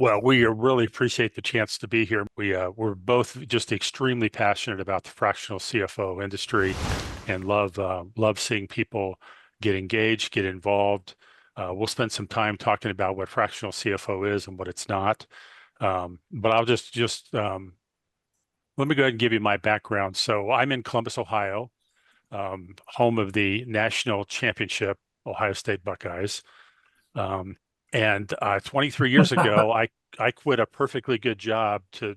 Well, we really appreciate the chance to be here. We're both just extremely passionate about the fractional CFO industry, and love seeing people get engaged, get involved. We'll spend some time talking about what fractional CFO is and what it's not. But I'll just let me go ahead and give you my background. So I'm in Columbus, Ohio, home of the national championship Ohio State Buckeyes. And 23 years ago, I quit a perfectly good job to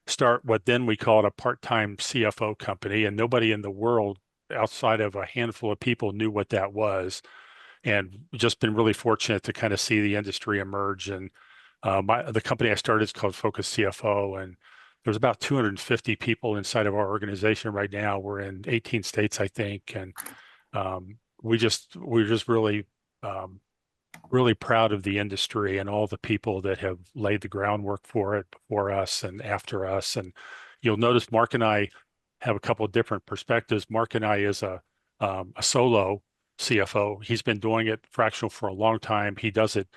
start what then we called a part-time CFO company, and nobody in the world outside of a handful of people knew what that was. And just been really fortunate to kind of see the industry emerge. And the company I started is called FocusCFO, and there's about 250 people inside of our organization right now. We're in 18 states, I think, and we're just really really proud of the industry and all the people that have laid the groundwork for it before us and after us. And you'll notice Mark and I have a couple of different perspectives. Mark and I is a solo CFO. He's been doing it fractional for a long time. He does it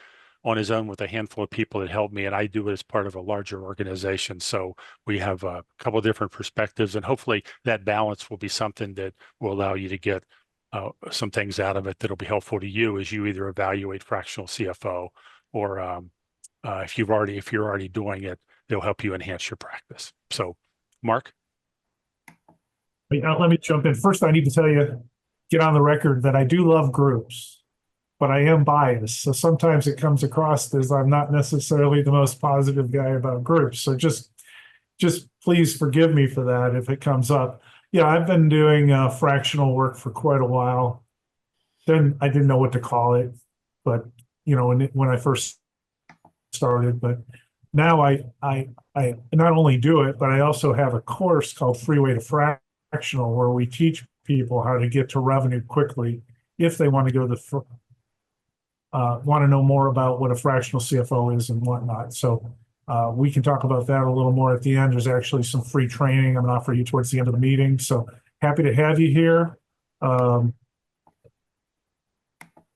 on his own with a handful of people that help me, and I do it as part of a larger organization. So we have a couple of different perspectives, and hopefully that balance will be something that will allow you to get some things out of it that'll be helpful to you as you either evaluate fractional CFO or if you're already doing it, it'll help you enhance your practice. So, Mark? Let me jump in. First, I need to tell you, get on the record that I do love groups, but I am biased. So sometimes it comes across as I'm not necessarily the most positive guy about groups. So just please forgive me for that if it comes up. Yeah, I've been doing fractional work for quite a while. Then I didn't know what to call it, but when I first started. But now I not only do it, but I also have a course called Freeway to Fractional, where we teach people how to get to revenue quickly if they want to go want to know more about what a fractional CFO is and whatnot. So we can talk about that a little more at the end. There's actually some free training I'm going to offer you towards the end of the meeting. So happy to have you here. We're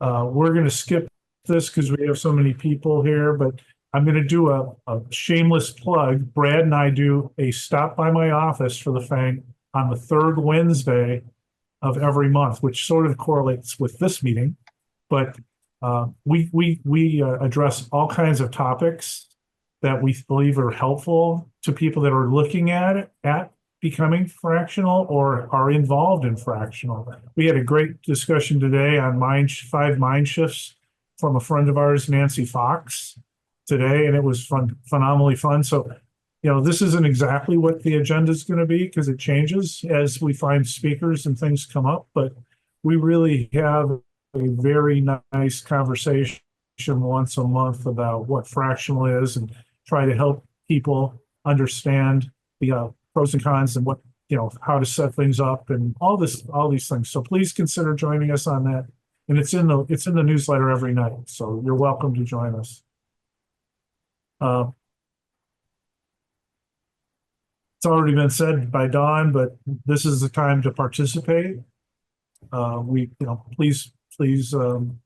going to skip this because we have so many people here, but I'm going to do a shameless plug. Brad and I do a stop by my office for the FENG on the third Wednesday of every month, which sort of correlates with this meeting. But we address all kinds of topics that we believe are helpful to people that are looking at becoming fractional or are involved in fractional. We had a great discussion today on 5 mind shifts from a friend of ours, Nancy Fox, today, and it was phenomenally fun. So, this isn't exactly what the agenda is going to be because it changes as we find speakers and things come up, but we really have a very nice conversation once a month about what fractional is and try to help people understand the pros and cons and what, how to set things up and all these things. So please consider joining us on that. And it's in the newsletter every night. So you're welcome to join us. It's already been said by Don, but this is the time to participate. Please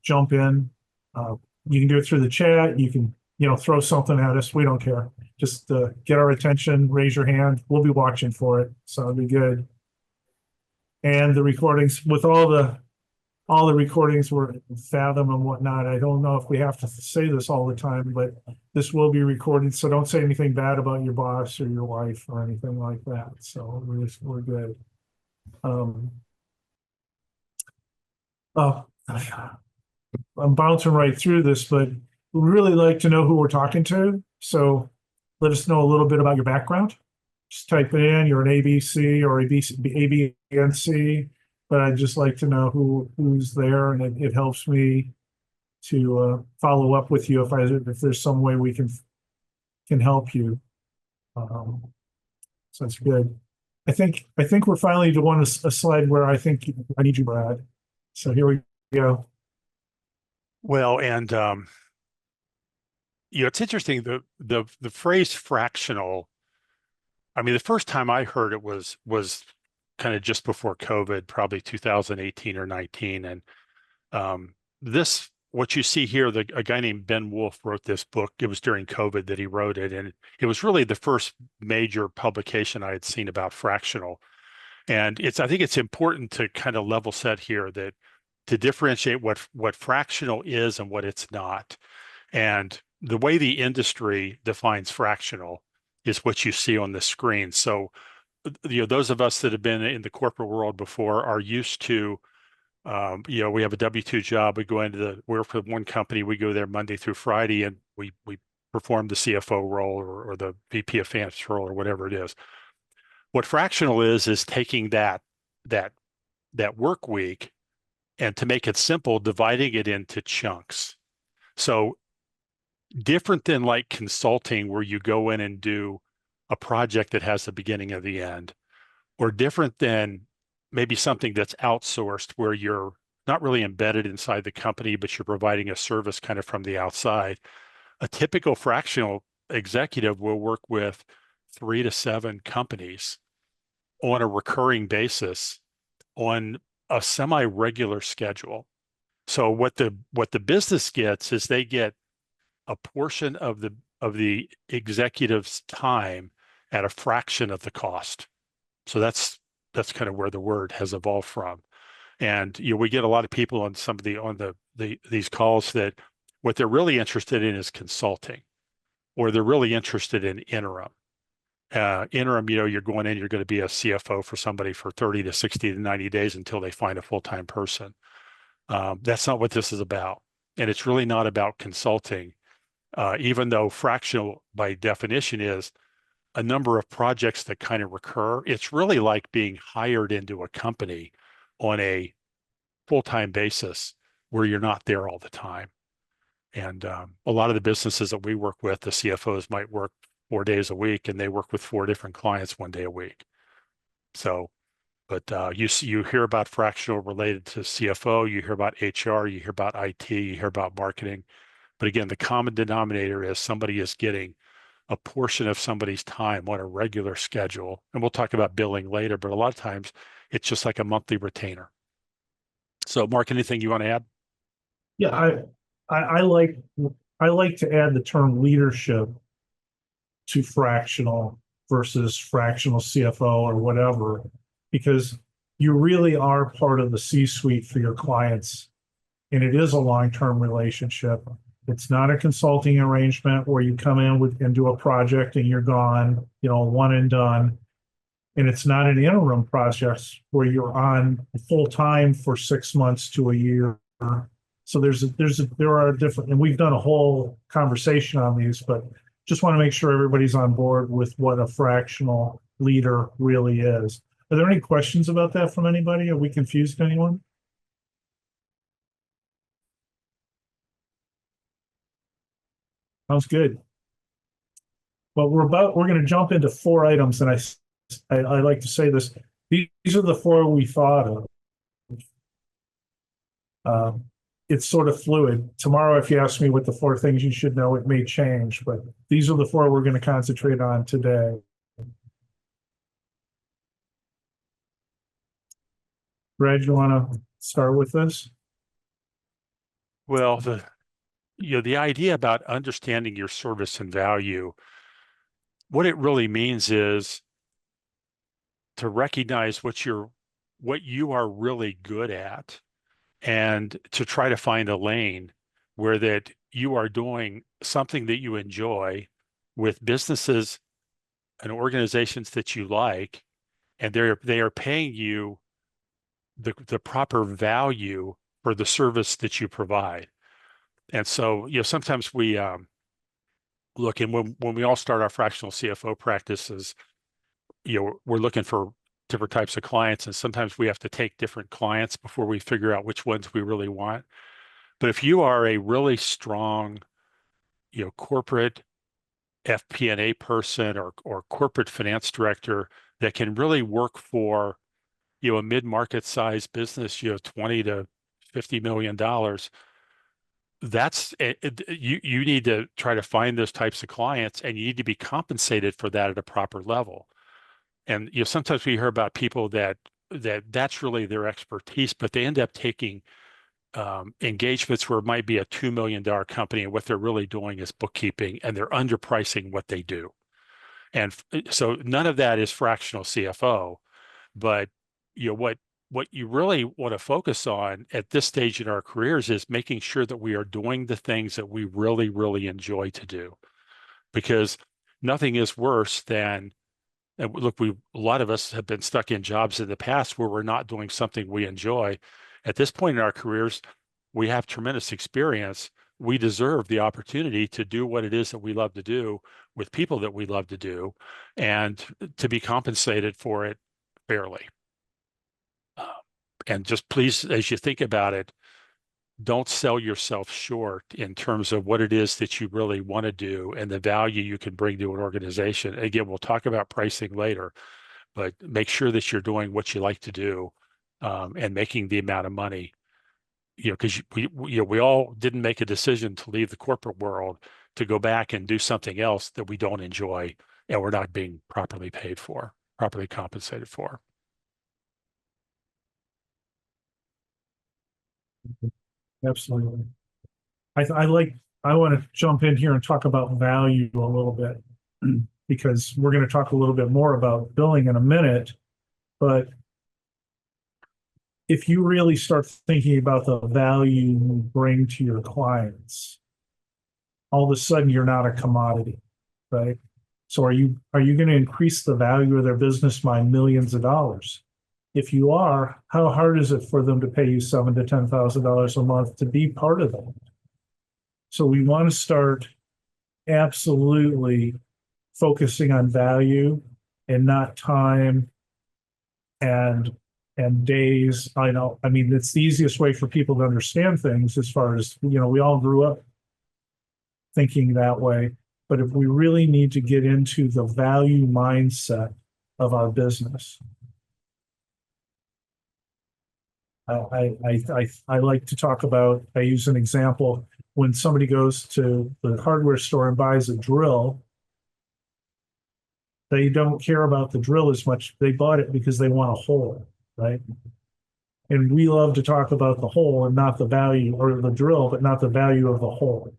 jump in. You can do it through the chat. You can, throw something at us. We don't care. Just get our attention, raise your hand. We'll be watching for it. So it'll be good. And the recordings, with all the recordings were Fathom and whatnot. I don't know if we have to say this all the time, but this will be recorded. So don't say anything bad about your boss or your wife or anything like that. So we're good. I'm bouncing right through this, but we'd really like to know who we're talking to. So let us know a little bit about your background. Just type it in, you're an ABC or ABNC, but I'd just like to know who's there, and it helps me to follow up with you if there's some way we can help you. So that's good. I think we're finally doing a slide where I think I need you, Brad. So here we go. Well, and it's interesting, the phrase fractional. I mean, the first time I heard it was kind of just before COVID, probably 2018 or 19, and this what you see here, a guy named Ben Wolf wrote this book. It was during COVID that he wrote it, and it was really the first major publication I had seen about fractional. And I think it's important to kind of level set here that to differentiate what fractional is and what it's not. And the way the industry defines fractional is what you see on the screen. So, those of us that have been in the corporate world before are used to, we have a W-2 job. We go we're for one company. We go there Monday through Friday, and we perform the CFO role or the VP of Finance role or whatever it is. What fractional is taking that work week, and to make it simple, dividing it into chunks. So different than like consulting where you go in and do a project that has the beginning and the end, or different than maybe something that's outsourced where you're not really embedded inside the company, but you're providing a service kind of from the outside. A typical fractional executive will work with 3 to 7 companies on a recurring basis on a semi-regular schedule. So what the business gets is they get a portion of the executive's time at a fraction of the cost. So that's kind of where the word has evolved from. And we get a lot of people on some of these calls that what they're really interested in is consulting, or they're really interested in interim. Interim, you're going in, you're going to be a CFO for somebody for 30 to 60 to 90 days until they find a full-time person. That's not what this is about. And it's really not about consulting, even though fractional by definition is a number of projects that kind of recur. It's really like being hired into a company on a full-time basis where you're not there all the time. And a lot of the businesses that we work with, the CFOs might work 4 days a week, and they work with 4 different clients 1 day a week. So, but you hear about fractional related to CFO, you hear about HR, you hear about IT, you hear about marketing. But again, the common denominator is somebody is getting a portion of somebody's time on a regular schedule. And we'll talk about billing later, but a lot of times it's just like a monthly retainer. So, Mark, anything you want to add? Yeah, I like to add the term leadership to fractional versus fractional CFO or whatever, because you really are part of the C-suite for your clients, and it is a long-term relationship. It's not a consulting arrangement where you come in and do a project and you're gone, one and done. And it's not an interim process where you're on full time for 6 months to a year. So there are different, and we've done a whole conversation on these, but just want to make sure everybody's on board with what a fractional leader really is. Are there any questions about that from anybody? Are we confused anyone? Sounds good. Well, we're going to jump into 4 items, and I like to say this. These are the 4 we thought of. It's sort of fluid. Tomorrow, if you ask me what the 4 things you should know, it may change, but these are the 4 we're going to concentrate on today. Brad, you want to start with this? Well, the idea about understanding your service and value, what it really means is to recognize what you are really good at, and to try to find a lane where that you are doing something that you enjoy with businesses and organizations that you like, and they are paying you the proper value for the service that you provide. And so, sometimes we look, and when we all start our fractional CFO practices, we're looking for different types of clients, and sometimes we have to take different clients before we figure out which ones we really want. But if you are a really strong, corporate FP&A person or corporate finance director that can really work for, a mid-market size business, 20 to $50 million, that's you need to try to find those types of clients, and you need to be compensated for that at a proper level. And sometimes we hear about people that's really their expertise, but they end up taking engagements where it might be a $2 million company and what they're really doing is bookkeeping and they're underpricing what they do. And so none of that is fractional CFO, but what you really want to focus on at this stage in our careers is making sure that we are doing the things that we really, really enjoy to do. Because nothing is worse than, and look, a lot of us have been stuck in jobs in the past where we're not doing something we enjoy. At this point in our careers, we have tremendous experience. We deserve the opportunity to do what it is that we love to do with people that we love to do and to be compensated for it fairly. And just please, as you think about it, don't sell yourself short in terms of what it is that you really want to do and the value you can bring to an organization. Again, we'll talk about pricing later, but make sure that you're doing what you like to do and making the amount of money. Because we all didn't make a decision to leave the corporate world to go back and do something else that we don't enjoy and we're not being properly paid for, properly compensated for. Absolutely. I want to jump in here and talk about value a little bit because we're going to talk a little bit more about billing in a minute. But if you really start thinking about the value you bring to your clients, all of a sudden you're not a commodity, right? So are you going to increase the value of their business by millions of dollars? If you are, how hard is it for them to pay you $7,000 to $10,000 a month to be part of that? So we want to start absolutely focusing on value and not time and days. I mean, it's the easiest way for people to understand things as far as, we all grew up thinking that way. But if we really need to get into the value mindset of our business, I like to talk about, I use an example, when somebody goes to the hardware store and buys a drill, they don't care about the drill as much. They bought it because they want a hole, right? And we love to talk about the hole and not the value, or the drill, but not the value of the hole.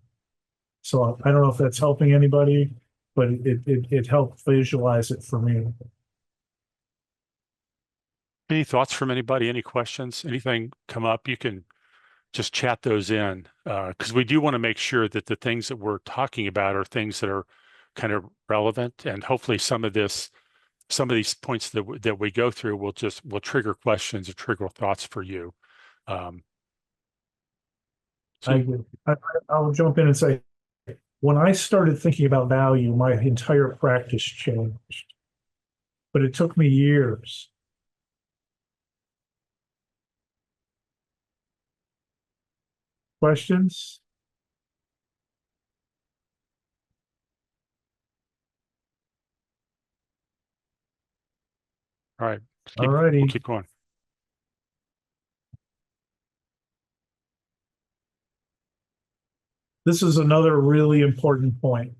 So I don't know if that's helping anybody, but it helped visualize it for me. Any thoughts from anybody? Any questions? Anything come up? You can just chat those in because we do want to make sure that the things that we're talking about are things that are kind of relevant, and hopefully some of these points that we go through will trigger questions or trigger thoughts for you. I'll jump in and say, when I started thinking about value, my entire practice changed, but it took me years. Questions? All right. All righty. We'll keep going. This is another really important point.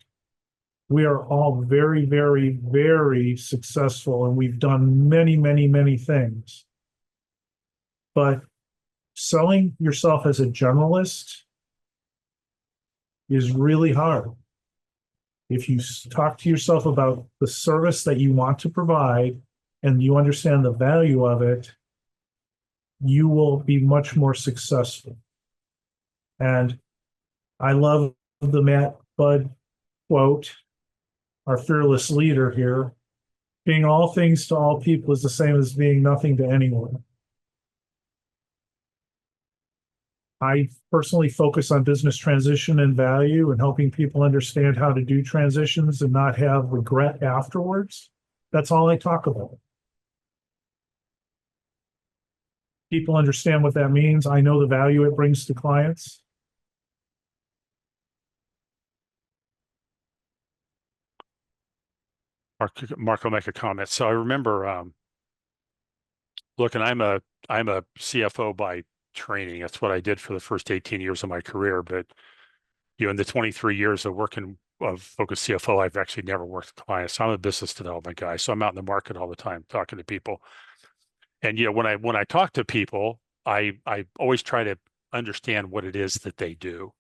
We are all very, very, very successful, and we've done many, many, many things. But selling yourself as a generalist is really hard. If you talk to yourself about the service that you want to provide and you understand the value of it, you will be much more successful. And I love the Matt Budd quote, our fearless leader here: being all things to all people is the same as being nothing to anyone. I personally focus on business transition and value and helping people understand how to do transitions and not have regret afterwards. That's all I talk about. People understand what that means. I know the value it brings to clients. Mark will make a comment. So I remember, look, and I'm a CFO by training. That's what I did for the first 18 years of my career. But in the 23 years of working of FocusCFO, I've actually never worked with clients. So I'm a business development guy, so I'm out in the market all the time talking to people. And when I talk to people, I always try to understand what it is that they do.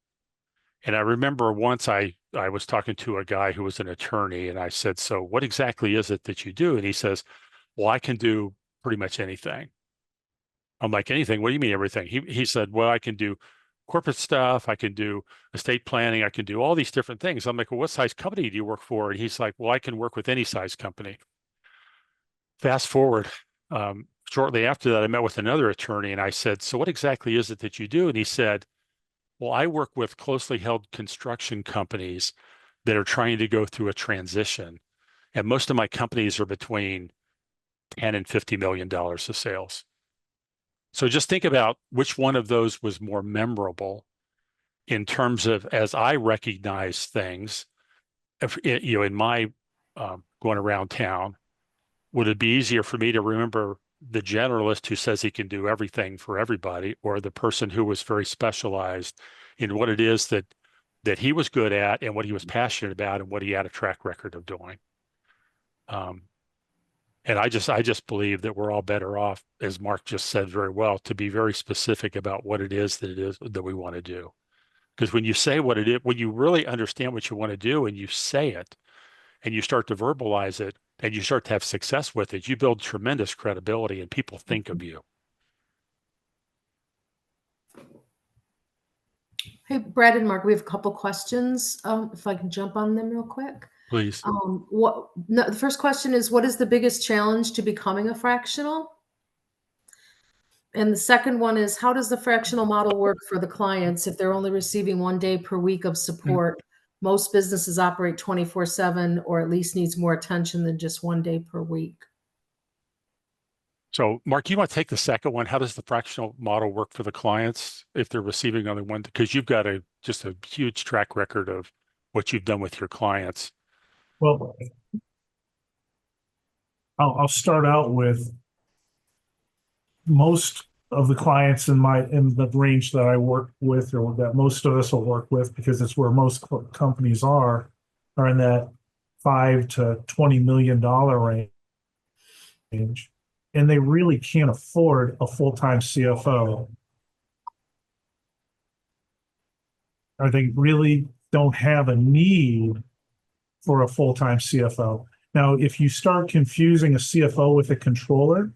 And I remember once I was talking to a guy who was an attorney, and I said, "So what exactly is it that you do?" And he says, "Well, I can do pretty much anything." I'm like, "Anything? What do you mean everything?" He said, "Well, I can do corporate stuff, I can do estate planning, I can do all these different things." I'm like, "Well, what size company do you work for?" And he's like, "Well, I can work with any size company." Fast forward, shortly after that, I met with another attorney, and I said, "So what exactly is it that you do?" And he said, "Well, I work with closely held construction companies that are trying to go through a transition. And most of my companies are between 10 and $50 million of sales." So just think about which one of those was more memorable in terms of, as I recognize things, if, in my going around town, would it be easier for me to remember the generalist who says he can do everything for everybody, or the person who was very specialized in what it is that he was good at and what he was passionate about and what he had a track record of doing? Um, and I just believe that we're all better off, as Mark just said very well, to be very specific about what it is that we want to do. Because when you say what it is, when you really understand what you want to do and you say it and you start to verbalize it and you start to have success with it, you build tremendous credibility and people think of you. Hey, Brad and Mark, we have a couple questions. If I can jump on them real quick. Please. The first question is, what is the biggest challenge to becoming a fractional? And the second one is, how does the fractional model work for the clients if they're only receiving 1 day per week of support? Most businesses operate 24/7 or at least needs more attention than just 1 day per week. So, Mark, you want to take the second one? How does the fractional model work for the clients if they're receiving only one? Because you've got just a huge track record of what you've done with your clients. Well, I'll start out with most of the clients in the range that I work with, or that most of us will work with, because it's where most companies are in that $5 to $20 million range, and they really can't afford a full-time CFO. Or they really don't have a need for a full-time CFO. Now, if you start confusing a CFO with a controller,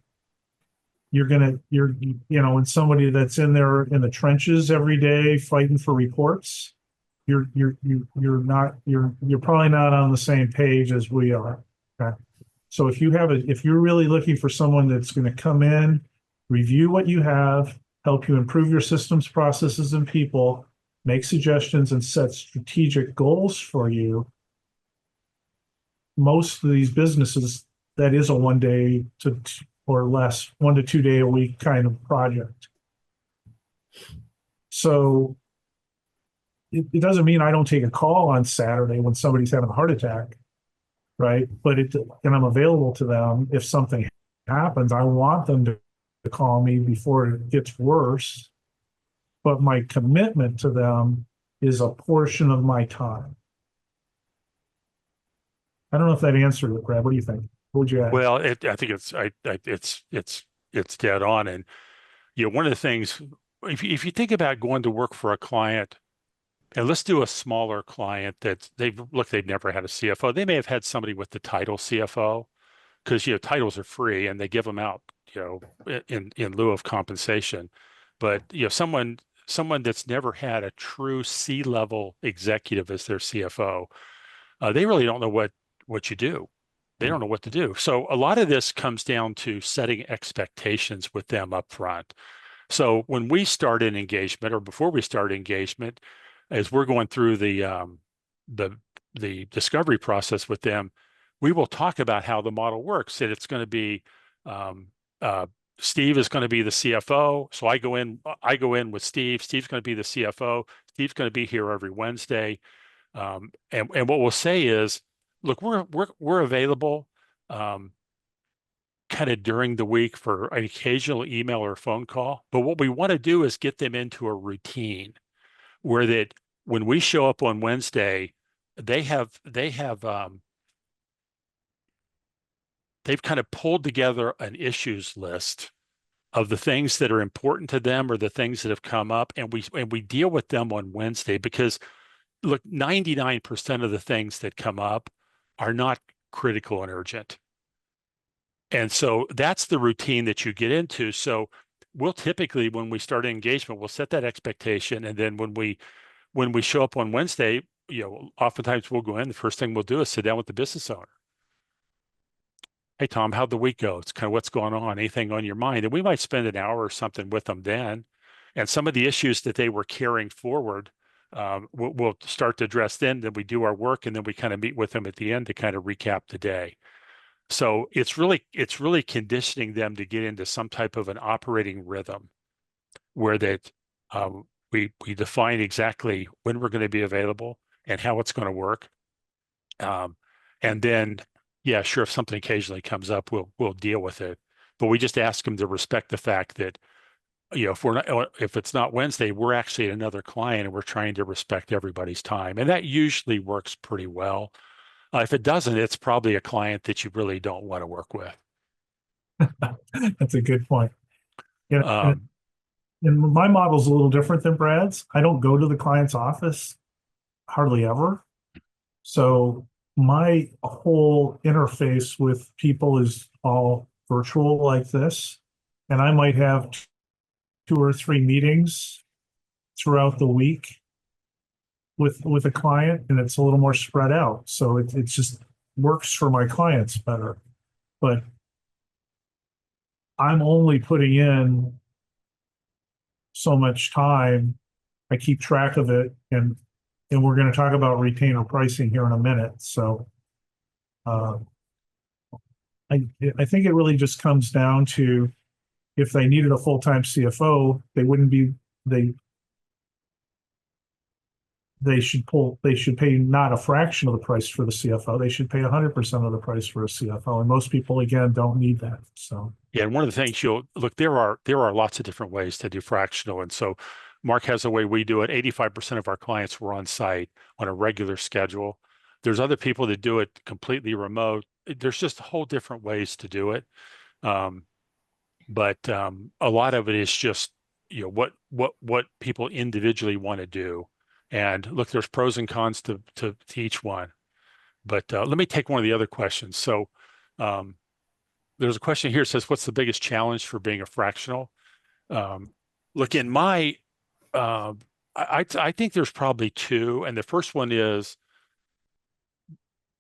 and somebody that's in there in the trenches every day fighting for reports, you're probably not on the same page as we are. Okay. So if you're really looking for someone that's going to come in, review what you have, help you improve your systems, processes, and people, make suggestions, and set strategic goals for you, most of these businesses, that is a 1 day to or less, 1 to 2 day a week kind of project. So it doesn't mean I don't take a call on Saturday when somebody's having a heart attack, right? And I'm available to them if something happens. I want them to call me before it gets worse, but my commitment to them is a portion of my time. I don't know if that answered it, Brad. What do you think? What would you ask? Well, I think it's dead on. And one of the things, if you think about going to work for a client, and let's do a smaller client that they've never had a CFO. They may have had somebody with the title CFO, because titles are free and they give them out in lieu of compensation. But someone that's never had a true C-level executive as their CFO, they really don't know what you do. They don't know what to do. So a lot of this comes down to setting expectations with them up front. So when we start an engagement, or before we start engagement, as we're going through the discovery process with them, we will talk about how the model works. And it's going to be Steve is going to be the CFO. So I go in with Steve. Steve's going to be the CFO. Steve's going to be here every Wednesday. And what we'll say is, look, we're available kind of during the week for an occasional email or phone call. But what we want to do is get them into a routine where that when we show up on Wednesday, they've kind of pulled together an issues list of the things that are important to them or the things that have come up, and we deal with them on Wednesday because look, 99% of the things that come up are not critical and urgent. And so that's the routine that you get into. So we'll typically, when we start an engagement, we'll set that expectation. And then when we show up on Wednesday, oftentimes we'll go in, the first thing we'll do is sit down with the business owner. Hey, Tom, how'd the week go? It's kind of what's going on, anything on your mind? And we might spend an hour or something with them then. And some of the issues that they were carrying forward, we'll start to address then we do our work, and then we kind of meet with them at the end to kind of recap the day. So it's really conditioning them to get into some type of an operating rhythm where that we define exactly when we're going to be available and how it's going to work. And then, yeah, sure, if something occasionally comes up, we'll deal with it. But we just ask them to respect the fact that, if it's not Wednesday, we're actually at another client and we're trying to respect everybody's time. And that usually works pretty well. If it doesn't, it's probably a client that you really don't want to work with. That's a good point. Yeah. And my model's a little different than Brad's. I don't go to the client's office hardly ever. So my whole interface with people is all virtual like this. And I might have 2 or 3 meetings throughout the week with a client, and it's a little more spread out. So it just works for my clients better. But I'm only putting in so much time. I keep track of it, and we're going to talk about retainer pricing here in a minute. So I think it really just comes down to, if they needed a full-time CFO, they should pay not a fraction of the price for the CFO. They should pay 100% of the price for a CFO. And most people, again, don't need that. So yeah, and one of the things there are lots of different ways to do fractional. And so Mark has a way we do it. 85% of our clients were on site on a regular schedule. There's other people that do it completely remote. There's just whole different ways to do it. But a lot of it is just, what people individually want to do. And look, there's pros and cons to each one. But let me take one of the other questions. So there's a question here that says, what's the biggest challenge for being a fractional? Look, in my, I think there's probably 2. And the first one is,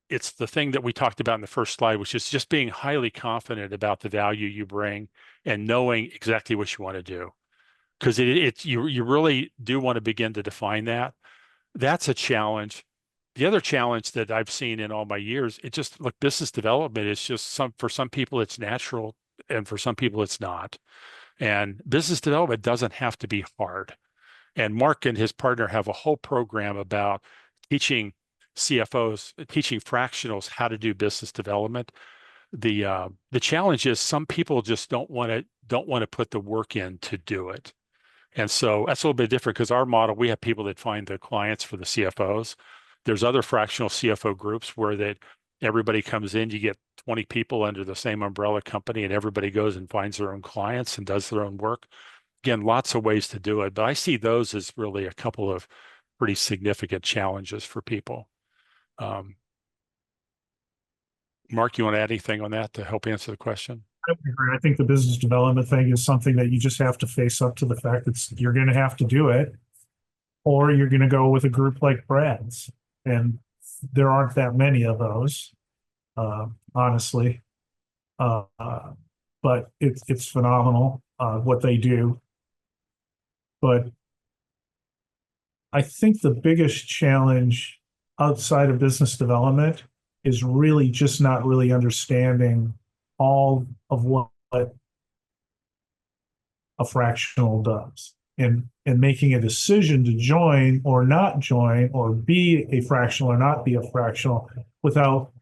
it's the thing that we talked about in the first slide, which is just being highly confident about the value you bring and knowing exactly what you want to do. Because you really do want to begin to define that. That's a challenge. The other challenge that I've seen in all my years, business development is just for some people it's natural, and for some people it's not. And business development doesn't have to be hard. And Mark and his partner have a whole program about teaching CFOs, teaching fractionals how to do business development. The challenge is some people just don't want to put the work in to do it. And so that's a little bit different, because our model, we have people that find the clients for the CFOs. There's other fractional CFO groups where everybody comes in, you get 20 people under the same umbrella company, and everybody goes and finds their own clients and does their own work. Again, lots of ways to do it, but I see those as really a couple of pretty significant challenges for people. Mark, you want to add anything on that to help answer the question? I think the business development thing is something that you just have to face up to the fact that you're going to have to do it, or you're going to go with a group like Brad's. And there aren't that many of those, honestly. But it's phenomenal what they do. But I think the biggest challenge outside of business development is really just not really understanding all of what a fractional does, and making a decision to join or not join, or be a fractional or not be a fractional, without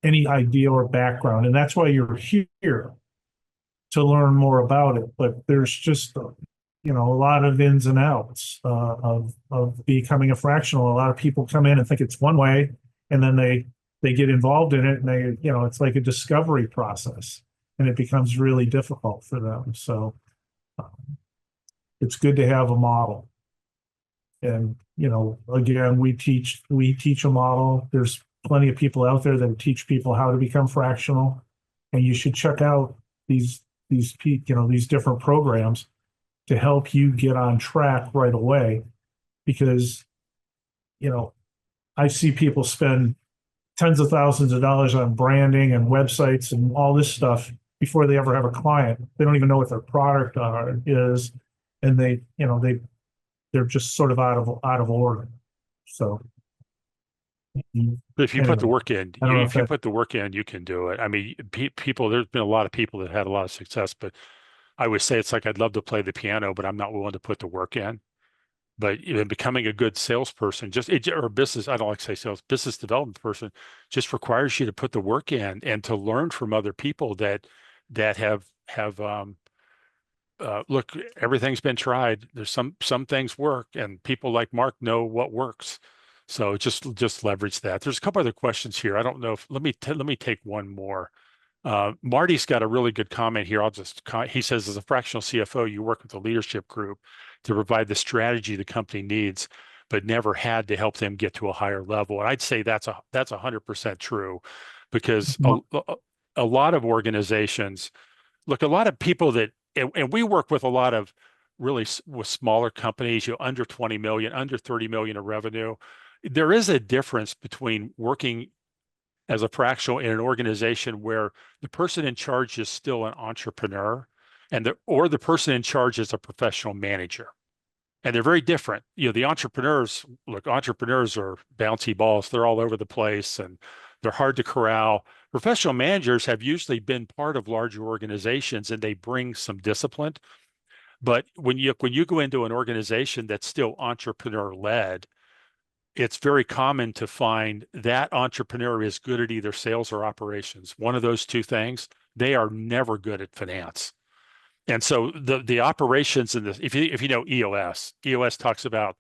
any idea or background. And that's why you're here, to learn more about it. But there's just a lot of ins and outs of becoming a fractional. A lot of people come in and think it's one way, and then they get involved in it, and it's like a discovery process, and it becomes really difficult for them. So It's good to have a model. And, again, we teach a model. There's plenty of people out there that teach people how to become fractional. And you should check out these different programs to help you get on track right away. Because, I see people spend tens of thousands of dollars on branding and websites and all this stuff before they ever have a client. They don't even know what their product is, and they're just sort of out of order. So, But if you put the anyway, work in, I don't know if if you that, put the work in, you can do it. I mean, people, there's been a lot of people that had a lot of success, but I would say it's like I'd love to play the piano, but I'm not willing to put the work in. But becoming a good salesperson, or business, I don't like to say sales, business development person, just requires you to put the work in and to learn from other people that have look, everything's been tried. There's some things work, and people like Mark know what works. So just leverage that. There's a couple other questions here. I don't know if let me take one more. Marty's got a really good comment here. He says, as a fractional CFO, you work with the leadership group to provide the strategy the company needs, but never had to help them get to a higher level. And I'd say that's 100% true, because a lot of organizations, look, a lot of people and we work with a lot of with smaller companies, under 20 million, under 30 million of revenue. There is a difference between working as a fractional in an organization where the person in charge is still an entrepreneur, or the person in charge is a professional manager. And they're very different. The entrepreneurs are bouncy balls. They're all over the place and they're hard to corral. Professional managers have usually been part of larger organizations and they bring some discipline. But when you go into an organization that's still entrepreneur led, it's very common to find that entrepreneur is good at either sales or operations. One of those two things. They are never good at finance. And so the operations in this, if you know EOS talks about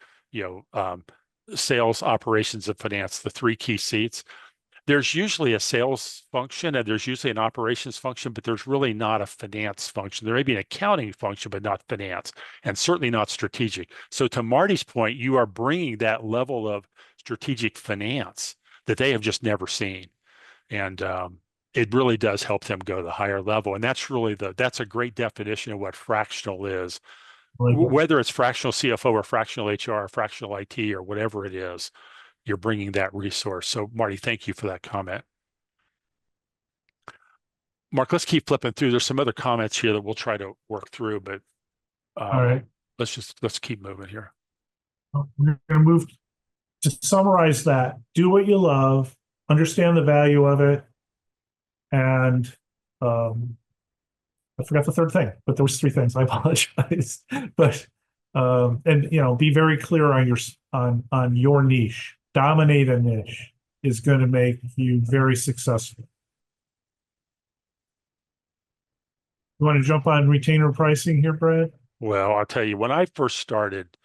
sales, operations, and finance, the three key seats. There's usually a sales function and there's usually an operations function, but there's really not a finance function. There may be an accounting function, but not finance, and certainly not strategic. So to Marty's point, you are bringing that level of strategic finance that they have just never seen. And it really does help them go to the higher level. And that's a great definition of what fractional is. Whether it's fractional CFO or fractional HR or fractional IT or whatever it is, you're bringing that resource. So Marty, thank you for that comment. Mark, let's keep flipping through. There's some other comments here that we'll try to work through, but all right. Let's keep moving here. We're going to move to summarize that. Do what you love, understand the value of it, and I forgot the third thing, but there was three things. I apologize. But and be very clear on your niche. Dominate a niche is going to make you very successful. You want to jump on retainer pricing here, Brad? Well, I'll tell you, when I first started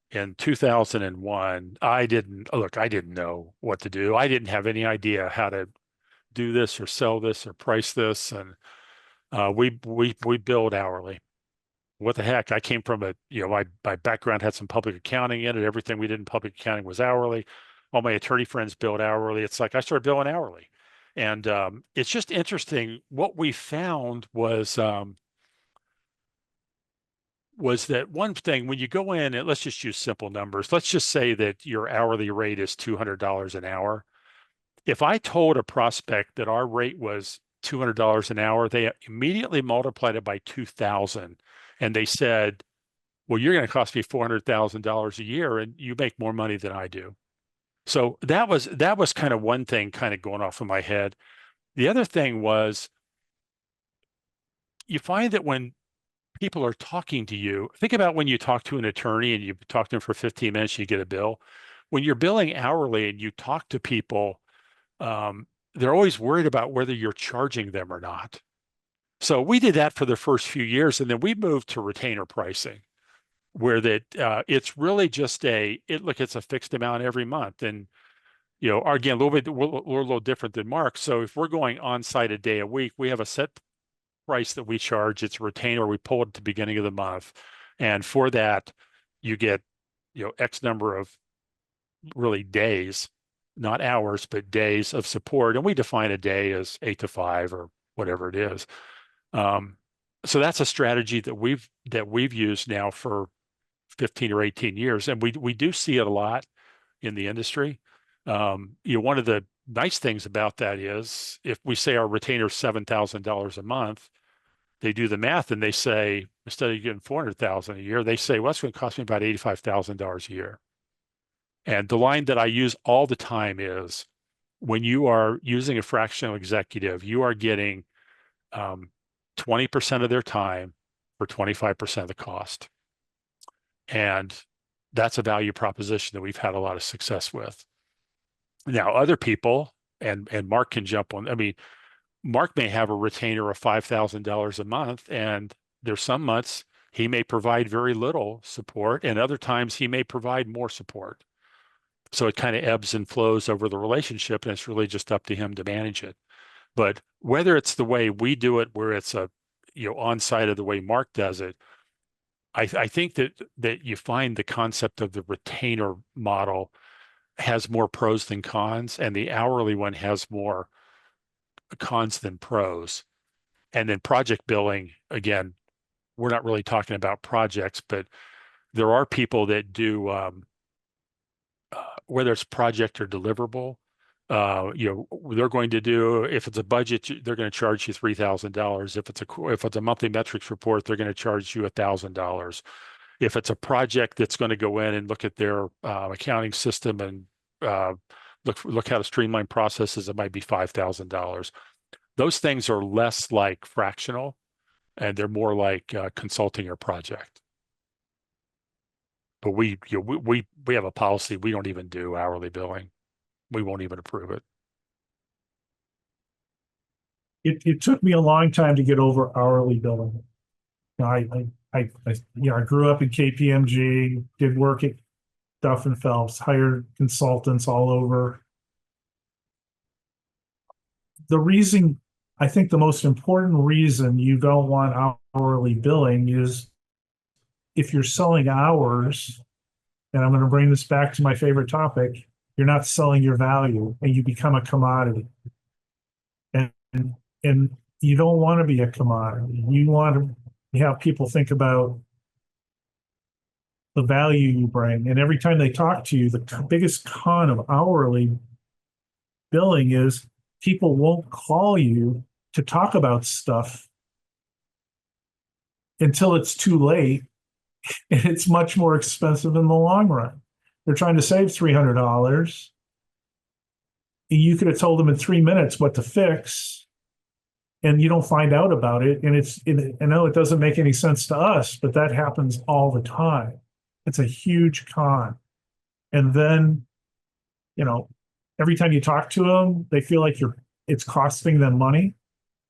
in 2001, I didn't know what to do. I didn't have any idea how to do this or sell this or price this. And we billed hourly. What the heck? I came from my background had some public accounting in it. Everything we did in public accounting was hourly. All my attorney friends billed hourly. It's like I started billing hourly. And it's just interesting. What we found was that one thing, when you go in, and let's just use simple numbers. Let's just say that your hourly rate is $200 an hour. If I told a prospect that our rate was $200 an hour, they immediately multiplied it by 2,000. And they said, well, you're going to cost me $400,000 a year and you make more money than I do. So that was kind of one thing kind of going off in my head. The other thing was, you find that when people are talking to you, think about when you talk to an attorney and you talk to them for 15 minutes, you get a bill. When you're billing hourly and you talk to people, they're always worried about whether you're charging them or not. So we did that for the first few years, and then we moved to retainer pricing, where it's really just it's a fixed amount every month. And again, we're a little different than Mark. So if we're going on site a day a week, we have a set price that we charge. It's a retainer. We pull it at the beginning of the month. And for that, you get, X number of really days, not hours, but days of support. And we define a day as 8 to 5 or whatever it is. So that's a strategy that we've used now for 15 or 18 years. And we do see it a lot in the industry. One of the nice things about that is if we say our retainer is $7,000 a month, they do the math and they say, instead of getting $400,000 a year, they say, well, it's going to cost me about $85,000 a year. And the line that I use all the time is, when you are using a fractional executive, you are getting 20% of their time for 25% of the cost. And that's a value proposition that we've had a lot of success with. Now, other people, and Mark can jump on, Mark may have a retainer of $5,000 a month, and there's some months he may provide very little support, and other times he may provide more support. So it kind of ebbs and flows over the relationship, and it's really just up to him to manage it. But whether it's the way we do it, where it's on-site, of the way Mark does it, I think that you find the concept of the retainer model has more pros than cons, and the hourly one has more cons than pros. And then project billing, again, we're not really talking about projects, but there are people that do, whether it's project or deliverable, they're going to do, if it's a budget, they're going to charge you $3,000. If it's a monthly metrics report, they're going to charge you $1,000. If it's a project that's going to go in and look at their accounting system and look how to streamline processes, it might be $5,000. Those things are less like fractional, and they're more like consulting or project. But we have a policy. We don't even do hourly billing. We won't even approve it. It took me a long time to get over hourly billing. I grew up in KPMG, did work at Duff and Phelps, hired consultants all over. I think the most important reason you don't want hourly billing is if you're selling hours, and I'm going to bring this back to my favorite topic, you're not selling your value and you become a commodity. And you don't want to be a commodity. You want to have people think about the value you bring. And every time they talk to you, the biggest con of hourly billing is people won't call you to talk about stuff until it's too late. And it's much more expensive in the long run. They're trying to save $300. You could have told them in 3 minutes what to fix, and you don't find out about it. And I know it doesn't make any sense to us, but that happens all the time. It's a huge con. And then, every time you talk to them, they feel like it's costing them money.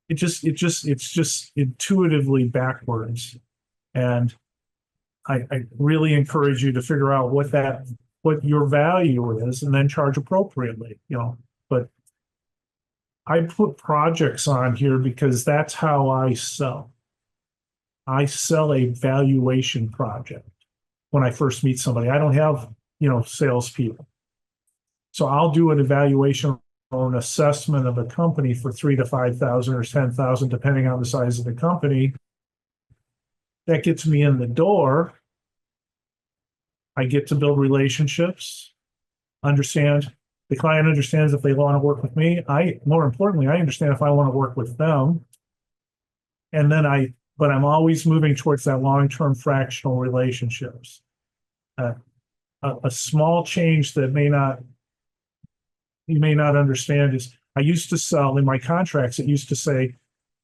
It's just intuitively backwards. And I really encourage you to figure out what your value is, and then charge appropriately, But I put projects on here because that's how I sell. I sell a valuation project when I first meet somebody. I don't have, salespeople. So I'll do an evaluation or an assessment of a company for $3,000 to $5,000 or $10,000, depending on the size of the company. That gets me in the door. I get to build relationships, the client understands if they want to work with me. More importantly, I understand if I want to work with them. And then but I'm always moving towards that long-term fractional relationships. A small change that you may not understand is I used to sell in my contracts, it used to say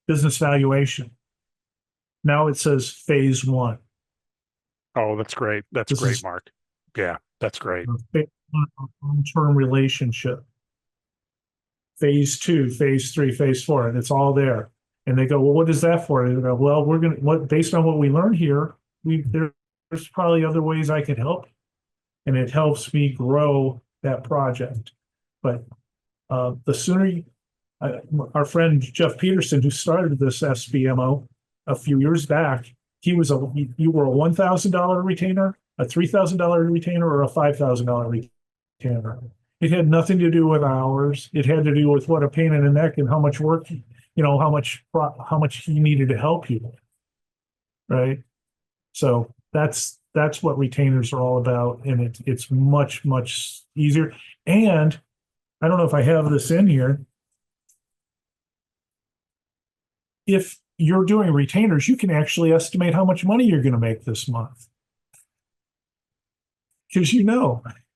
business valuation. Now it says phase 1. Oh, that's great. That's great, Mark. Yeah, that's great. Long-term relationship. Phase 2, phase 3, phase 4, and it's all there. And they go, well, what is that for? And they go, well, based on what we learned here, there's probably other ways I can help. And it helps me grow that project. But the sooner our friend Jeff Peterson, who started this SBMO a few years back, you were a $1,000 retainer, a $3,000 retainer, or a $5,000 retainer. It had nothing to do with hours. It had to do with what a pain in the neck and how much work, how much he needed to help you, right? So that's what retainers are all about, and it's much, much easier. And I don't know if I have this in here. If you're doing retainers, you can actually estimate how much money you're going to make this month. Because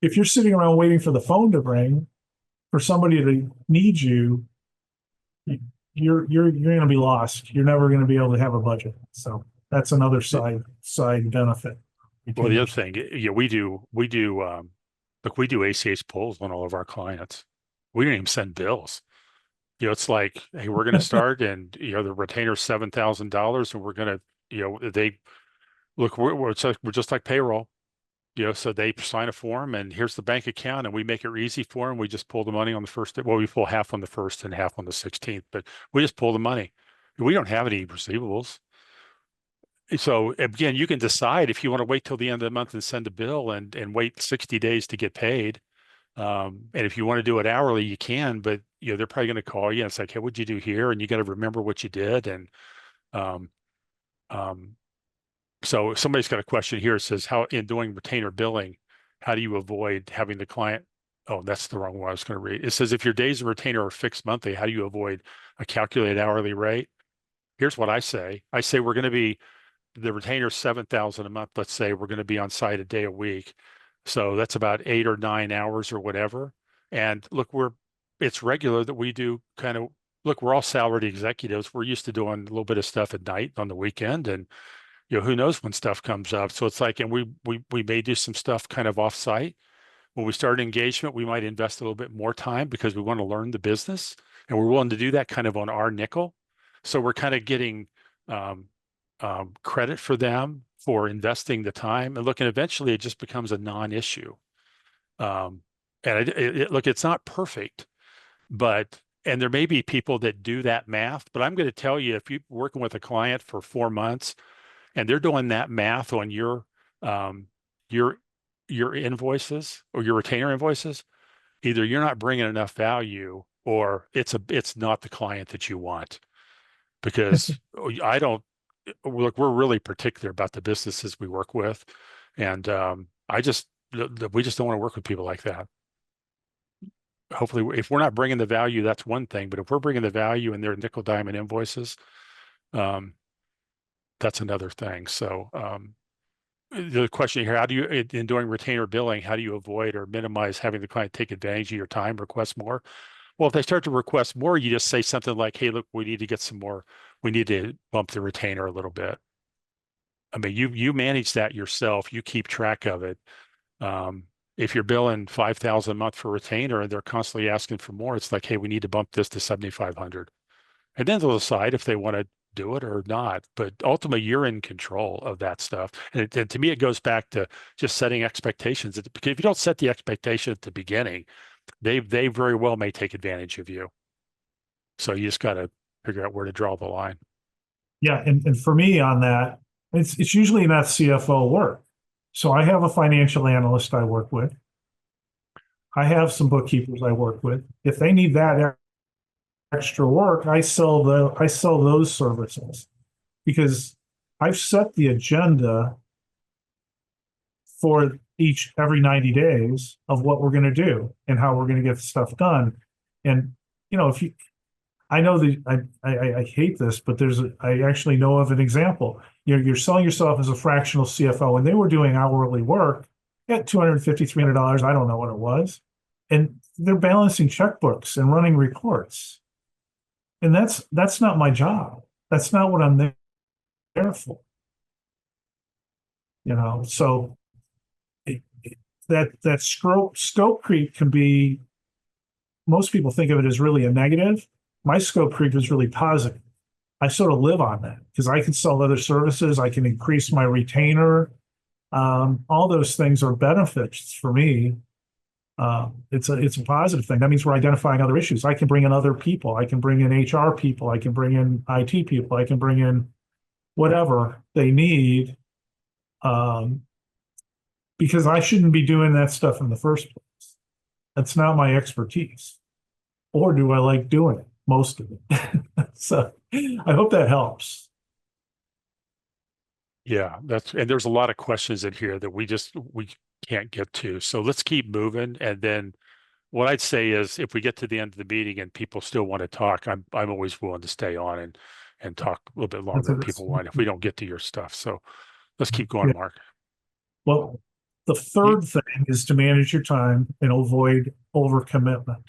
if you're sitting around waiting for the phone to ring for somebody to need you, you're going to be lost. You're never going to be able to have a budget. So that's another side benefit. Well, the other thing, we do ACH pulls on all of our clients. We don't even send bills. It's like, hey, we're going to start, and the retainer's $7,000, and we're going to, they look, we're just like payroll. So they sign a form, and here's the bank account, and we make it easy for them. We just pull the money on the first day. Well, we pull half on the first and half on the 16th, but we just pull the money. We don't have any receivables. So again, you can decide if you want to wait till the end of the month and send a bill and wait 60 days to get paid. And if you want to do it hourly, you can, but they're probably going to call you and it's like, hey, what'd you do here? And you got to remember what you did. And so somebody's got a question here. It says, how in doing retainer billing, how do you avoid having the client? Oh, that's the wrong one I was going to read. It says, if your days of retainer are fixed monthly, how do you avoid a calculated hourly rate? Here's what I say. I say we're going to be the retainer $7,000 a month. Let's say we're going to be on site a day a week. So that's about 8 or 9 hours or whatever. And look, it's regular that we do we're all salaried executives. We're used to doing a little bit of stuff at night on the weekend, and who knows when stuff comes up. So it's like, and we may do some stuff kind of off site. When we start engagement, we might invest a little bit more time because we want to learn the business, and we're willing to do that kind of on our nickel. So we're kind of getting credit for them for investing the time, and look, and eventually it just becomes a non-issue. And look, it's not perfect, and there may be people that do that math, but I'm going to tell you, if you're working with a client for 4 months and they're doing that math on your invoices or your retainer invoices, either you're not bringing enough value or it's not the client that you want, because look, we're really particular about the businesses we work with. And we just don't want to work with people like that. Hopefully, if we're not bringing the value, that's one thing. But if we're bringing the value in their nickel diamond invoices, that's another thing. So the question here, how do you, in doing retainer billing, how do you avoid or minimize having the client take advantage of your time, request more? Well, if they start to request more, you just say something like, hey, look, we need to get some more. We need to bump the retainer a little bit. I mean, you manage that yourself. You keep track of it. If you're billing $5,000 a month for retainer and they're constantly asking for more, it's like, hey, we need to bump this to $7,500. And then they'll decide if they want to do it or not. But ultimately, you're in control of that stuff. And to me, it goes back to just setting expectations. Because if you don't set the expectation at the beginning, they very well may take advantage of you. So you just got to figure out where to draw the line. Yeah, and for me on that, it's usually not CFO work. So I have a financial analyst I work with. I have some bookkeepers I work with. If they need that extra work, I sell those services, because I've set the agenda for every 90 days of what we're going to do and how we're going to get stuff done. And I know that I hate this, but I actually know of an example. You're selling yourself as a fractional CFO, and they were doing hourly work at $250, $300. I don't know what it was. And they're balancing checkbooks and running reports. And that's not my job. That's not what I'm there for. So that scope creep can be, most people think of it as really a negative. My scope creep is really positive. I sort of live on that because I can sell other services. I can increase my retainer. All those things are benefits for me. It's a positive thing. That means we're identifying other issues. I can bring in other people. I can bring in HR people. I can bring in IT people. I can bring in whatever they need. Because I shouldn't be doing that stuff in the first place. That's not my expertise. Or do I like doing it? Most of it. So I hope that helps. Yeah, and there's a lot of questions in here that we can't get to. So let's keep moving. And then what I'd say is if we get to the end of the meeting and people still want to talk, I'm always willing to stay on and talk a little bit longer if people want, if we don't get to your stuff. So let's keep going, Yeah. Mark. Well, the third thing is to manage your time and avoid overcommitment.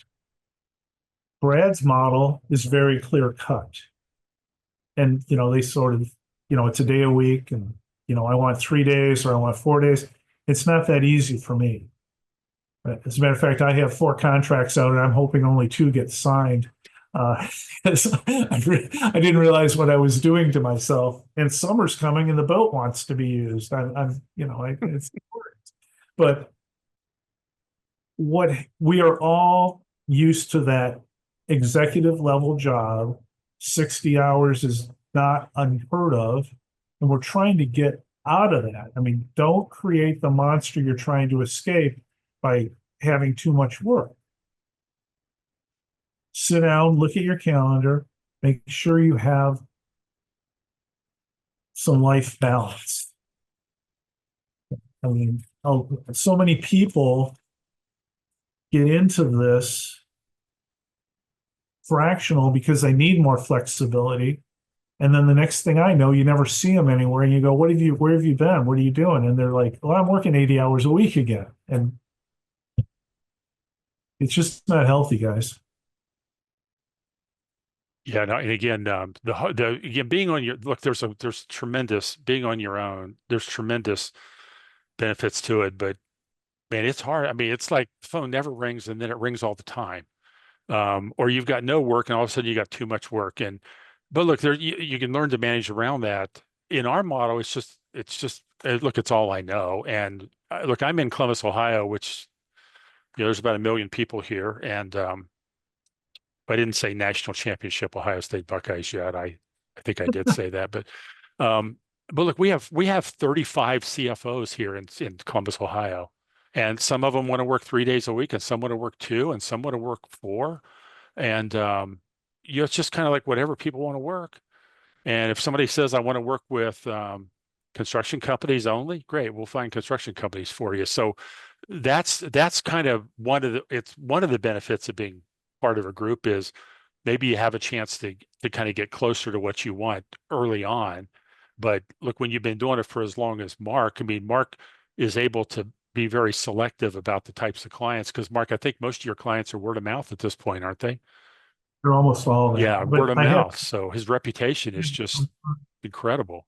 Brad's model is very clear cut. And, they sort of, it's a day a week and, I want 3 days or I want 4 days. It's not that easy for me. As a matter of fact, I have 4 contracts out and I'm hoping only 2 get signed. I didn't realize what I was doing to myself. And summer's coming and the boat wants to be used. It's important. But what we are all used to that executive level job, 60 hours is not unheard of. And we're trying to get out of that. I mean, don't create the monster you're trying to escape by having too much work. Sit down, look at your calendar, make sure you have some life balance. I mean, so many people get into this fractional because they need more flexibility. And then the next thing I know, you never see them anywhere. And you go, where have you been? What are you doing? And they're like, well, I'm working 80 hours a week again. And it's just not healthy, guys. Yeah, no, and again, again being on your there's tremendous being on your own. There's tremendous benefits to it, but man, it's hard. I mean, it's like the phone never rings and then it rings all the time. Or you've got no work and all of a sudden you got too much work. But look, you can learn to manage around that. In our model, it's just look, it's all I know. And look, I'm in Columbus, Ohio, which there's about 1 million people here, and I didn't say national championship Ohio State Buckeyes yet. I think I did say that, but look, we have 35 CFOs here in Columbus, Ohio, and some of them want to work 3 days a week, and some want to work 2, and some want to work 4, and it's just kind of like whatever people want to work. And if somebody says I want to work with construction companies only, great, we'll find construction companies for you. So that's kind of one of the benefits of being part of a group is maybe you have a chance to kind of get closer to what you want early on. But look, when you've been doing it for as long as Mark, I mean, Mark is able to be very selective about the types of clients because Mark, I think most of your clients are word of mouth at this point, aren't they? They're almost all that. Yeah, But word of mouth. So his reputation is just incredible.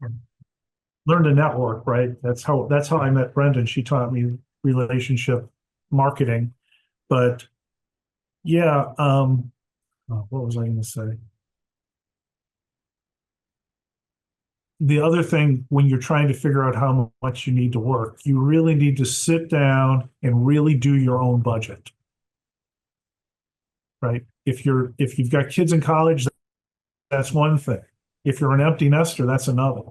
Learn to network, right? That's how I met Brendan. She taught me relationship marketing. But yeah, what was I going to say? The other thing, when you're trying to figure out how much you need to work, you really need to sit down and really do your own budget, right? If you've got kids in college, that's one thing. If you're an empty nester, that's another.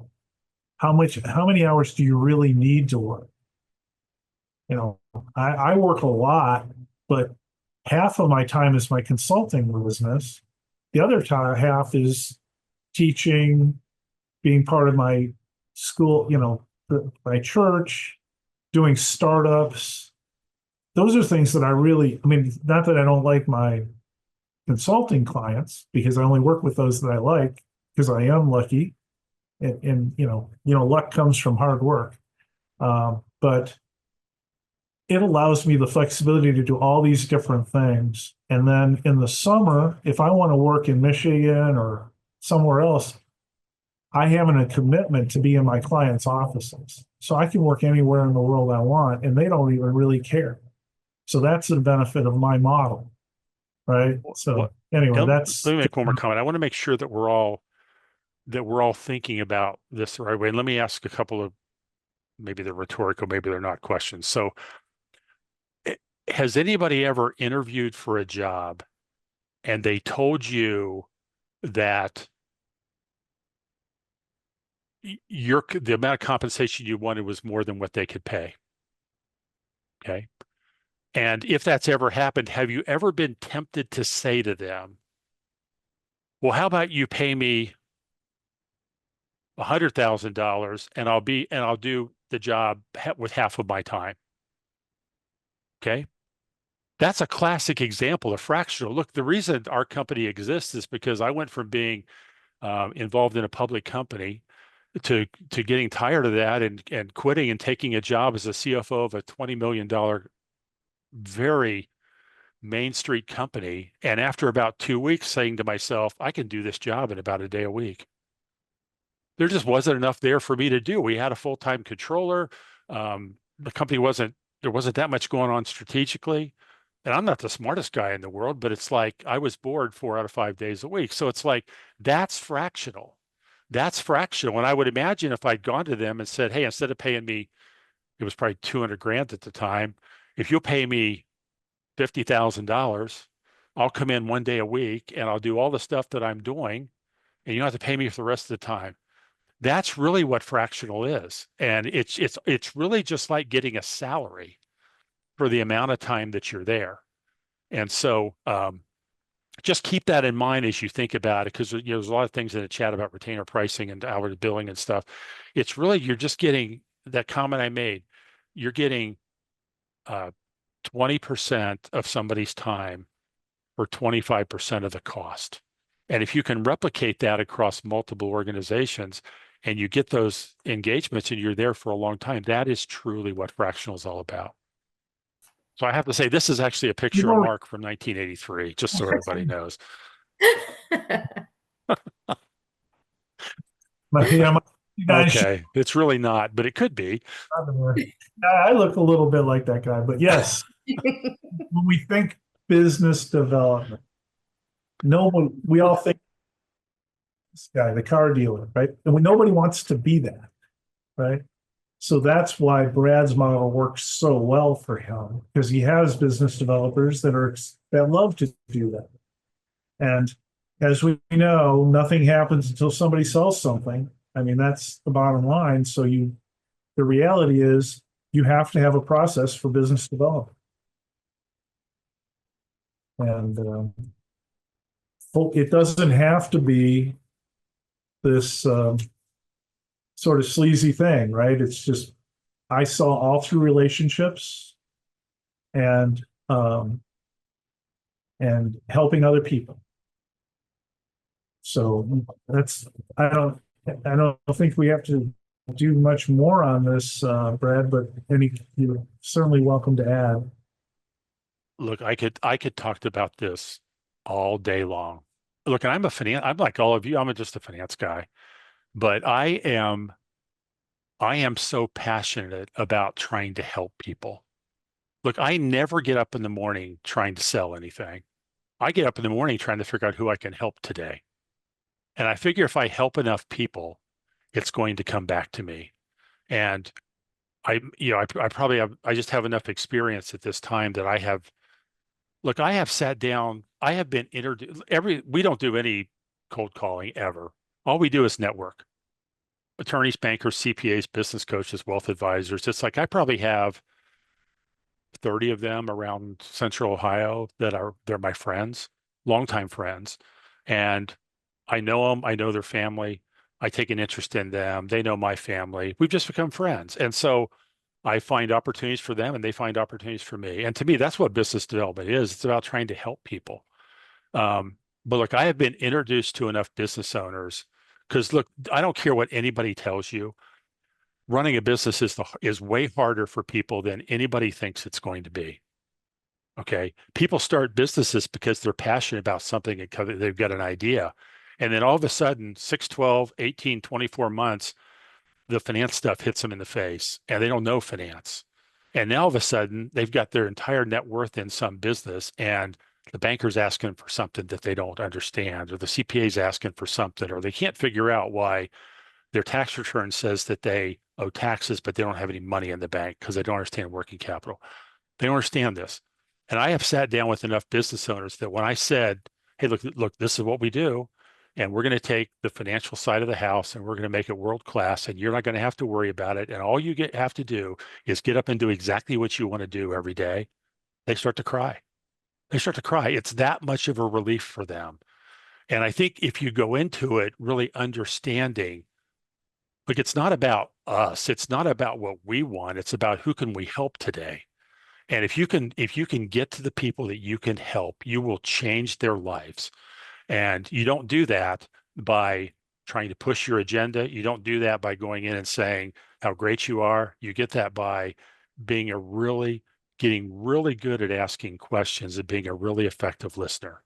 How many hours do you really need to work? I work a lot, but half of my time is my consulting business. The other half is teaching, being part of my school, my church, doing startups. Those are things that I mean, not that I don't like my consulting clients, because I only work with those that I like, because I am lucky. And luck comes from hard work. But it allows me the flexibility to do all these different things. And then in the summer, if I want to work in Michigan or somewhere else, I have a commitment to be in my clients' offices. So I can work anywhere in the world I want, and they don't even really care. So that's the benefit of my model, right? So anyway, let me make one more comment. I want to make sure that we're all thinking about this the right way. And let me ask a couple of, maybe they're rhetorical, maybe they're not, questions. So has anybody ever interviewed for a job and they told you that the amount of compensation you wanted was more than what they could pay? Okay. And if that's ever happened, have you ever been tempted to say to them, well, how about you pay me $100,000 and I'll do the job with half of my time? Okay. That's a classic example of fractional. Look, the reason our company exists is because I went from being involved in a public company to getting tired of that and quitting and taking a job as a CFO of a $20 million very Main Street company. And after about 2 weeks, saying to myself, I can do this job in about a day a week. There just wasn't enough there for me to do. We had a full-time controller. The company there wasn't that much going on strategically. And I'm not the smartest guy in the world, but it's like I was bored 4 out of 5 days a week. So it's like, that's fractional. That's fractional. And I would imagine if I'd gone to them and said, hey, instead of paying me, it was probably 200 grand at the time, if you'll pay me $50,000, I'll come in 1 day a week and I'll do all the stuff that I'm doing, and you don't have to pay me for the rest of the time. That's really what fractional is. And it's really just like getting a salary for the amount of time that you're there. And so just keep that in mind as you think about it, because there's a lot of things in the chat about retainer pricing and hourly billing and stuff. It's really, you're just getting that comment I made. You're getting 20% of somebody's time for 25% of the cost. And if you can replicate that across multiple organizations and you get those engagements and you're there for a long time, that is truly what fractional is all about. So I have to say, this is actually a picture of Mark from 1983, just so everybody knows. Okay, it's really not, but it could be. I look a little bit like that guy, but yes, when we think business development, we all think this guy, the car dealer, right? And nobody wants to be that, right? So that's why Brad's model works so well for him, because he has business developers that love to do that. And as we know, nothing happens until somebody sells something. I mean, that's the bottom line. So the reality is you have to have a process for business development. And it doesn't have to be this sort of sleazy thing, right? It's just, I saw all through relationships and helping other people. So I don't think we have to do much more on this, Brad, but you're certainly welcome to add. Look, I could talk about this all day long. Look, I'm like all of you, I'm just a finance guy, but I am so passionate about trying to help people. Look, I never get up in the morning trying to sell anything. I get up in the morning trying to figure out who I can help today. And I figure if I help enough people, it's going to come back to me. And I just have enough experience at this time that I have sat down, I have been introduced, we don't do any cold calling ever. All we do is network. Attorneys, bankers, CPAs, business coaches, wealth advisors. It's like I probably have 30 of them around Central Ohio they're my friends, longtime friends. And I know them, I know their family. I take an interest in them. They know my family. We've just become friends. And so I find opportunities for them and they find opportunities for me. And to me, that's what business development is. It's about trying to help people. But look, I have been introduced to enough business owners because look, I don't care what anybody tells you. Running a business is way harder for people than anybody thinks it's going to be. Okay. People start businesses because they're passionate about something and they've got an idea. And then all of a sudden, 6, 12, 18, 24 months, the finance stuff hits them in the face and they don't know finance. And now all of a sudden, they've got their entire net worth in some business and the banker's asking for something that they don't understand, or the CPA's asking for something, or they can't figure out why their tax return says that they owe taxes, but they don't have any money in the bank because they don't understand working capital. They don't understand this. And I have sat down with enough business owners that when I said, hey, look, this is what we do. And we're going to take the financial side of the house and we're going to make it world class. And you're not going to have to worry about it. And all you have to do is get up and do exactly what you want to do every day. They start to cry. They start to cry. It's that much of a relief for them. And I think if you go into it really understanding, like, it's not about us, it's not about what we want, it's about who can we help today. And if you can get to the people that you can help, you will change their lives. And you don't do that by trying to push your agenda. You don't do that by going in and saying how great you are. You get that by getting really good at asking questions and being a really effective listener.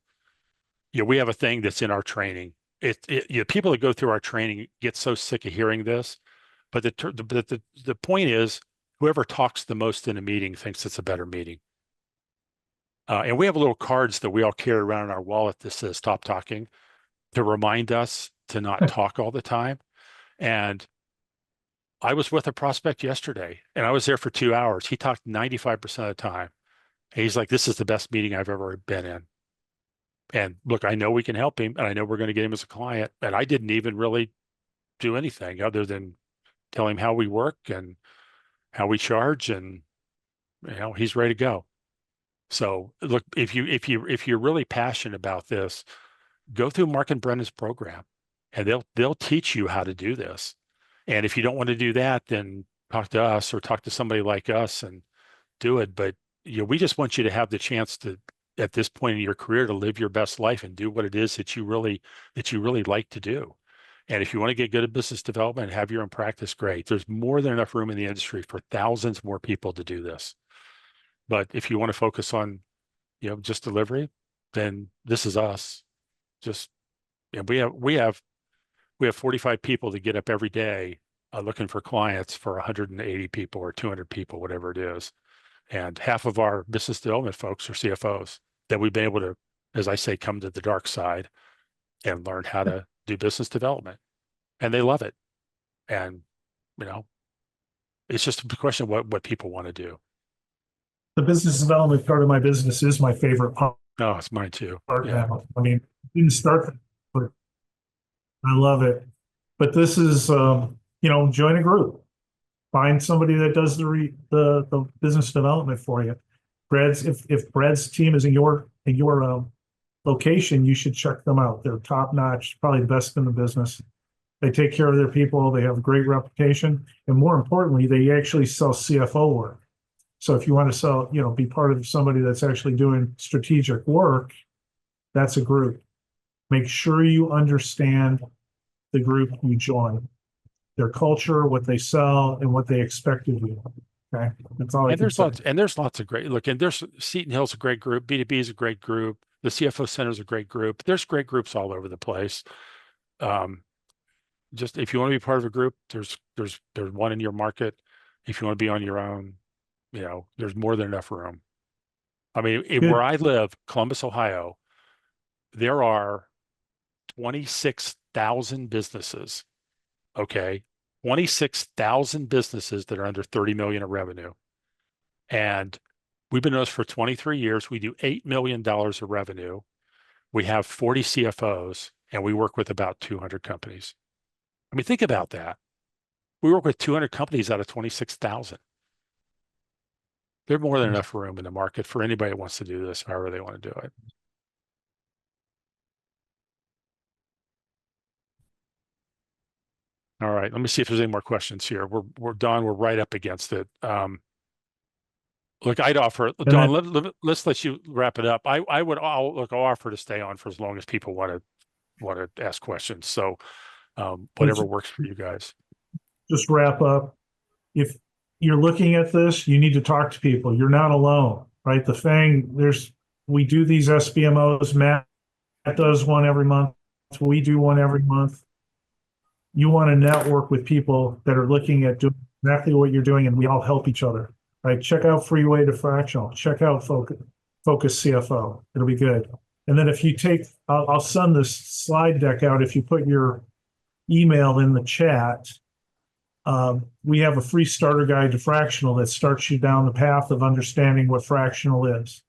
We have a thing that's in our training. People that go through our training get so sick of hearing this, but the point is, whoever talks the most in a meeting thinks it's a better meeting. And we have little cards that we all carry around in our wallet that says "Stop talking," to remind us to not talk all the time. And I was with a prospect yesterday, and I was there for 2 hours. He talked 95% of the time. And he's like, "This is the best meeting I've ever been in." And look, I know we can help him, and I know we're going to get him as a client. And I didn't even really do anything other than tell him how we work and how we charge, and he's ready to go. So look, if you're really passionate about this, go through Mark and Brendan's program, and they'll teach you how to do this. And if you don't want to do that, then talk to us or talk to somebody like us and do it. But we just want you to have the chance to, at this point in your career, to live your best life and do what it is that you really like to do. And if you want to get good at business development and have your own practice, great. There's more than enough room in the industry for thousands more people to do this. But if you want to focus on, just delivery, then this is us. Just, we have 45 people that get up every day looking for clients for 180 people or 200 people, whatever it is. And half of our business development folks are CFOs that we've been able to, as I say, come to the dark side and learn how to do business development. And they love it. And, it's just a question of what people want to do. The business development part of my business is my favorite part. Oh, it's mine too. Yeah. Now. I mean, didn't start, but I love it. But this is, join a group. Find somebody that does the business development for you. If Brad's team is in your location, you should check them out. They're top notch, probably the best in the business. They take care of their people. They have a great reputation, and more importantly, they actually sell CFO work. So if you want to sell, be part of somebody that's actually doing strategic work, that's a group. Make sure you understand the group you join, their culture, what they sell, and what they expect of you. Okay, that's all. And there's lots of great look. And there's Seton Hill's a great group. B2B is a great group. The CFO Center is a great group. There's great groups all over the place. Just if you want to be part of a group, there's one in your market. If you want to be on your own, there's more than enough room. I mean, where I live, Columbus, Ohio, there are 26,000 businesses. Okay. 26,000 businesses that are under 30 million in revenue. And we've been doing this for 23 years. We do $8 million of revenue. We have 40 CFOs, and we work with about 200 companies. I mean, think about that. We work with 200 companies out of 26,000. There's more than enough room in the market for anybody that wants to do this, however they want to do it. All right, let me see if there's any more questions here. We're done. We're right up against it. Look, I'd offer, Don, let's let you wrap it up. I'll offer to stay on for as long as people want to ask questions. So whatever works for you guys. Just wrap up. If you're looking at this, you need to talk to people. You're not alone, right? The FENG, we do these SBMOs. Matt does one every month. We do one every month. You want to network with people that are looking at doing exactly what you're doing, and we all help each other, right? Check out Freeway to Fractional. Check out FocusCFO. It'll be good. And then if you I'll send this slide deck out. If you put your email in the chat, we have a free starter guide to Fractional that starts you down the path of understanding what Fractional is.